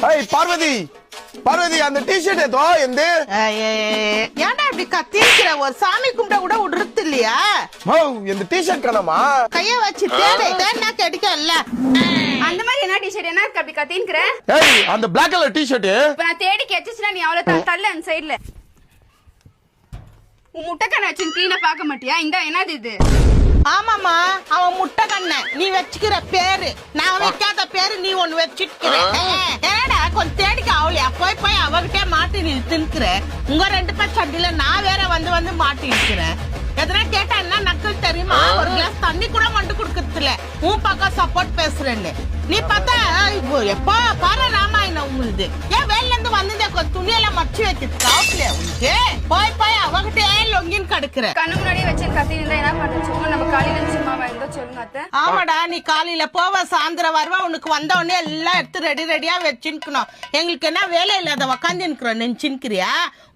ஏய் பார்வதி பார்வதி அந்த டி-ஷர்ட் ஏதோ எந்த ஏன்டா இப்படி கத்திக்கிற? ஒரு சாமி கும்பிட கூட விடுறது இல்லையா? இந்த டி-ஷர்ட் கணமா கைய வச்சு தேடினா கிடைக்கல. அந்த மாதிரி என்ன டி-ஷர்ட் என்ன இருக்கு அப்படி கத்தின்கிற? ஏய் அந்த Black கலர் டி-ஷர்ட் இப்ப நான் தேடி கேச்சுச்சுனா நீ அவ்வளவு தள்ள அந்த சைடுல உன் முட்டைக்கண்ண வச்சு கிளீனா பாக்க மாட்டியா? இந்த என்னது இது? ஆமாமா அவன் முட்டை கண்ண நீ வச்சுக்கிற பேரு, நான் வைக்காத பேரு நீ ஒண்ணு வச்சுக்கிற. ஏடா கொஞ்சம் தேடிக்க அவளையா? போய் அவகிட்டே மாட்டி நீ தின்னுக்கிற. உங்க 2 பேர் சண்டில நான் வேற வந்து மாட்டி இருக்கிறேன். எதனா கேட்டா என்ன நக்கல் தெரியுமா? ஒரு கிளாஸ் தண்ணி கூட மண்டு குடுக்கறதுல உன் பக்கம் சப்போர்ட் பேசுறேன்னு நீ பார்த்தா எப்போ பாரு ராமாயணம் உங்களுக்கு. ஏன் வேலைல இருந்து வந்ததே கொஞ்சம் துணியெல்லாம் மடிச்சு வைக்கிறதுக்கு உனக்கு? போய் அவகிட்டே லொங்கின்னு கடுக்குற. கண்ணு முன்னாடியே வச்சு கத்தி இருந்தா என்ன பண்ண சும்மா நம்ம காலையில இருந்து சும்மாவா இருந்தா சொல்லுங்க அத்தை. ஆமாடா நீ காலையில போவ சாயந்தரம் வருவா, உனக்கு வந்த உடனே எல்லாம் எடுத்து ரெடியா வச்சுக்கணும். எங்களுக்கு என்ன வேலை இல்லாத உக்காந்து இருக்கிறோம் நினைச்சுக்கிறியா?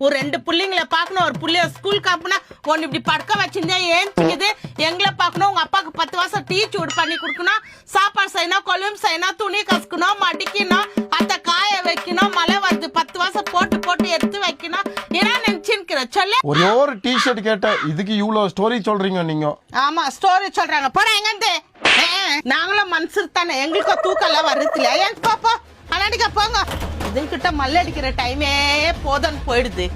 ஒரு 2 புள்ளைங்களை பாக்கணும், ஒரு புள்ளைய ஸ்கூல் காப்புனா ஒன்னு இப்படி படுக்க வச்சிருந்தா ஏன்றது. எங்களை பாக்கணும், உங்க அப்பாவுக்கு 10 வருஷம் டீ சூடு பண்ணி கொடுக்கணும், சாப்பாடு செய்யணும், கொழும்பு செய்யணும், துணி கசுக்கணும், மடிக்கணும், அத காய வைக்கணும், மழை வருது 10 வருஷம் போட்டு எடுத்து வைக்கணும். என்ன நினைச்சுக்கிற சொல்லு? ஒரே ஒரு டி-ஷர்ட் கேட்டேன், இதுக்கு இவ்வளவு ஸ்டோரி சொல்றீங்க நீங்க? ஆமா ஸ்டோரி சொல்றாங்க. போட எங்க நாங்களும் மனசு தானே, எங்களுக்கு தூக்கெல்லாம் வருது இல்லையா? ஏன் பாப்பா அண்ணாடிக்க போங்க. இதுங்கிட்ட மல்லடிக்கிற டைமே போதுன்னு போயிடுது.